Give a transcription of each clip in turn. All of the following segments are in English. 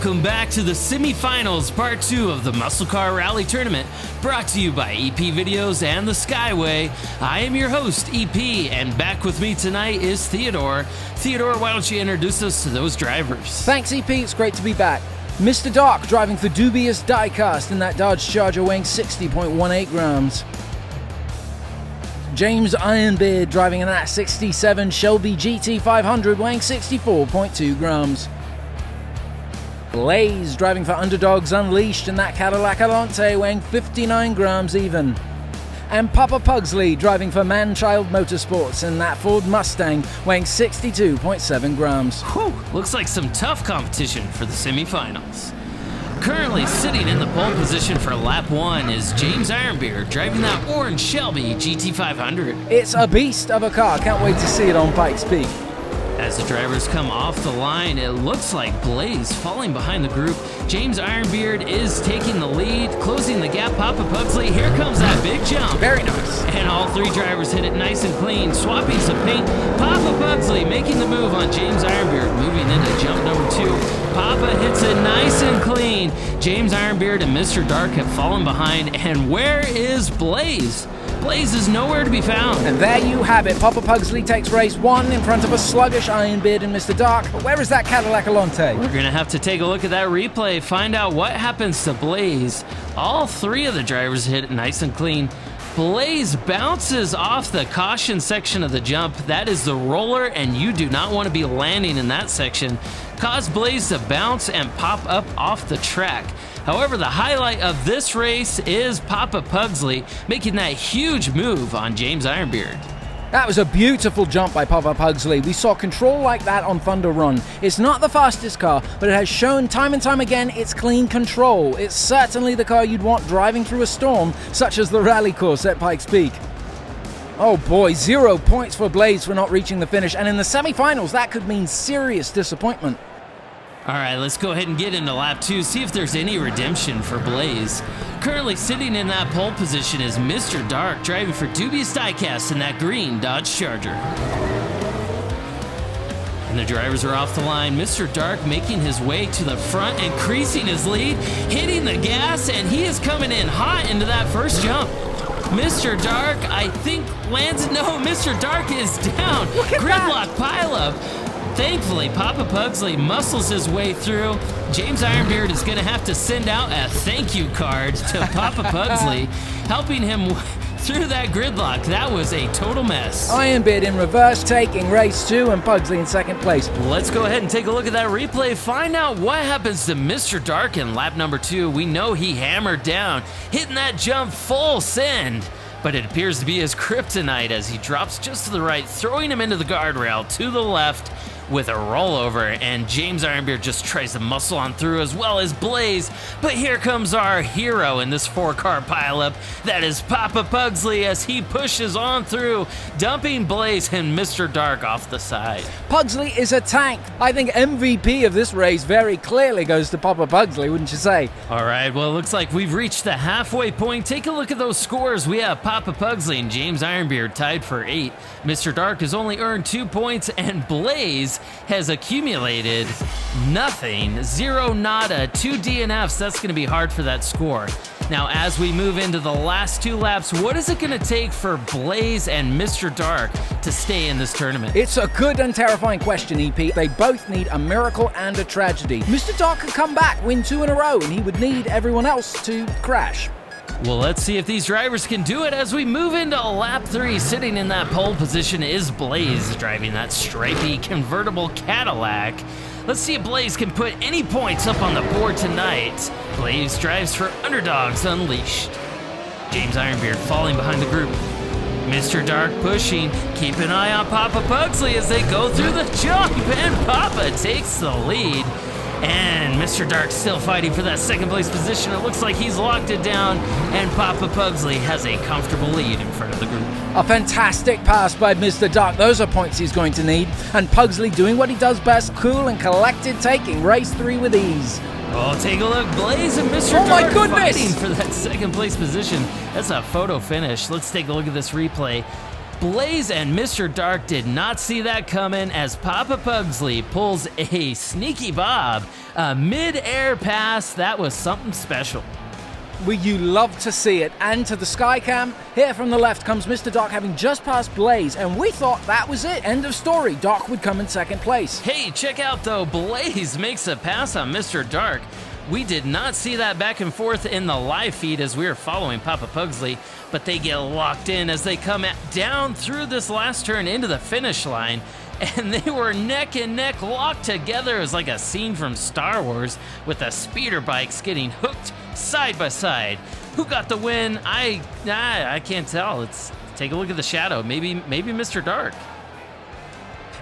Welcome back to the semifinals, part 2 of the Muscle Car Rally Tournament, brought to you by EPVIDEOS and the Skyway. I am your host, EP, and back with me tonight is Theodore. Theodore, why don't you introduce us to those drivers? Thanks, EP. It's great to be back. Mr. Dark driving for dubious Diecast in that Dodge Charger weighing 60.18 grams. James Ironbeard driving in that 67 Shelby GT500 weighing 64.2 grams. Blaze driving for Underdogs Unleashed in that Cadillac Alante weighing 59 grams even. And Papa Pugsley driving for Manchild Motorsports in that Ford Mustang weighing 62.7 grams. Whew, looks like some tough competition for the semifinals. Currently sitting in the pole position for lap 1 is James Ironbeard driving that orange Shelby GT500. It's a beast of a car, can't wait to see it on Pikes Peak. As the drivers come off the line, it looks like Blaze falling behind the group. James Ironbeard is taking the lead, closing the gap. Papa Pugsley, here comes that big jump. Very nice. And all three drivers hit it nice and clean, swapping some paint. Papa Pugsley making the move on James Ironbeard, moving into jump number 2. Papa hits it nice and clean. James Ironbeard and Mr. Dark have fallen behind. And where is Blaze? Blaze is nowhere to be found. And there you have it. Papa Pugsley takes race 1 in front of a sluggish Ironbeard and Mr. Dark. But where is that Cadillac Alante? We're going to have to take a look at that replay, find out what happens to Blaze. All three of the drivers hit it nice and clean. Blaze bounces off the caution section of the jump. That is the roller, and you do not want to be landing in that section. Cause Blaze to bounce and pop up off the track. However, the highlight of this race is Papa Pugsley making that huge move on James Ironbeard. That was a beautiful jump by Papa Pugsley. We saw control like that on Thunder Run. It's not the fastest car, but it has shown time and time again its clean control. It's certainly the car you'd want driving through a storm, such as the rally course at Pikes Peak. Oh boy, 0 points for Blaze for not reaching the finish, and in the semifinals, that could mean serious disappointment. All right, let's go ahead and get into lap 2, see if there's any redemption for Blaze. Currently sitting in that pole position is Mr. Dark, driving for dubious Diecast in that green Dodge Charger. And the drivers are off the line. Mr. Dark making his way to the front, increasing his lead, hitting the gas, and he is coming in hot into that first jump. Mr. Dark, I think, lands. No, Mr. Dark is down. Gridlock pileup. Thankfully, Papa Pugsley muscles his way through. James Ironbeard is going to have to send out a thank you card to Papa Pugsley, helping him through that gridlock. That was a total mess. Ironbeard in reverse, taking race 2, and Pugsley in second place. Let's go ahead and take a look at that replay, find out what happens to Mr. Dark in lap number 2. We know he hammered down, hitting that jump full send. But it appears to be his kryptonite as he drops just to the right, throwing him into the guardrail to the left with a rollover, and James Ironbeard just tries to muscle on through as well as Blaze. But here comes our hero in this 4-car pileup. That is Papa Pugsley as he pushes on through, dumping Blaze and Mr. Dark off the side. Pugsley is a tank. I think MVP of this race very clearly goes to Papa Pugsley, wouldn't you say? All right, well, it looks like we've reached the halfway point. Take a look at those scores. We have Papa Pugsley and James Ironbeard tied for 8. Mr. Dark has only earned 2 points, and Blaze has accumulated nothing. 0, nada, 2 DNFs. That's going to be hard for that score. Now, as we move into the last 2 laps, what is it going to take for Blaze and Mr. Dark to stay in this tournament? It's a good and terrifying question, EP. They both need a miracle and a tragedy. Mr. Dark could come back, win 2 in a row, and he would need everyone else to crash. Well, let's see if these drivers can do it as we move into lap 3. Sitting in that pole position is Blaze, driving that stripy convertible Cadillac. Let's see if Blaze can put any points up on the board tonight. Blaze drives for Underdogs Unleashed. James Ironbeard falling behind the group. Mr. Dark pushing. Keep an eye on Papa Pugsley as they go through the jump, and Papa takes the lead. And Mr. Dark still fighting for that second place position. It looks like he's locked it down, and Papa Pugsley has a comfortable lead in front of the group. A fantastic pass by Mr. Dark. Those are points he's going to need. And Pugsley doing what he does best, cool and collected, taking race 3 with ease. Oh, take a look. Blaze and Mr. Dark fighting for that second place position. That's a photo finish. Let's take a look at this replay. Blaze and Mr. Dark did not see that coming as Papa Pugsley pulls a sneaky Bob, a mid-air pass. That was something special. Well, you love to see it. And to the Skycam, here from the left comes Mr. Dark having just passed Blaze, and we thought that was it. End of story. Dark would come in second place. Hey, check out though, Blaze makes a pass on Mr. Dark. We did not see that back and forth in the live feed as we were following Papa Pugsley, but they get locked in as they come down through this last turn into the finish line, and they were neck and neck locked together. It was like a scene from Star Wars with the speeder bikes getting hooked side by side. Who got the win? I can't tell. Let's take a look at the shadow. Maybe Mr. Dark.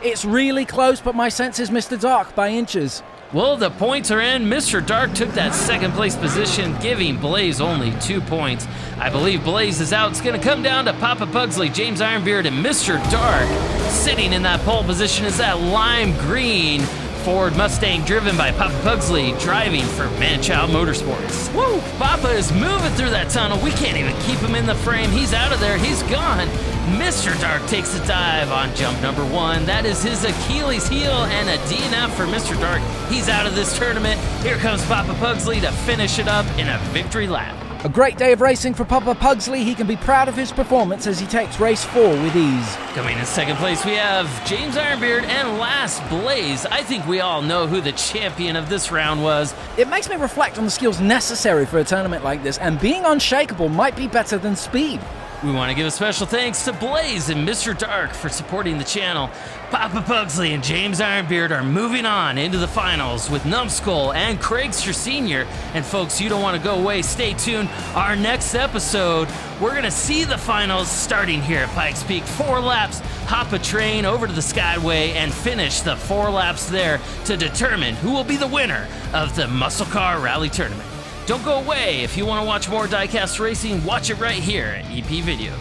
It's really close, but my sense is Mr. Dark by inches. Well, the points are in. Mr. Dark took that second place position, giving Blaze only 2 points. I believe Blaze is out. It's going to come down to Papa Pugsley, James Ironbeard, and Mr. Dark. Sitting in that pole position is that lime green Ford Mustang driven by Papa Pugsley, driving for Manchild Motorsports. Woo! Papa is moving through that tunnel. We can't even keep him in the frame. He's out of there. He's gone. Mr. Dark takes a dive on jump number 1. That is his Achilles heel and a DNF for Mr. Dark. He's out of this tournament. Here comes Papa Pugsley to finish it up in a victory lap. A great day of racing for Papa Pugsley. He can be proud of his performance as he takes race 4 with ease. Coming in second place, we have James Ironbeard, and last, Blaze. I think we all know who the champion of this round was. It makes me reflect on the skills necessary for a tournament like this, and being unshakable might be better than speed. We want to give a special thanks to Blaze and Mr. Dark for supporting the channel. Papa Pugsley and James Ironbeard are moving on into the finals with Numbskull and Craigster Sr. And folks, you don't want to go away. Stay tuned. Our next episode, we're going to see the finals starting here at Pikes Peak. 4 laps, hop a train over to the Skyway and finish the 4 laps there to determine who will be the winner of the Muscle Car Rally Tournament. Don't go away. If you want to watch more Diecast racing, watch it right here at EP Videos.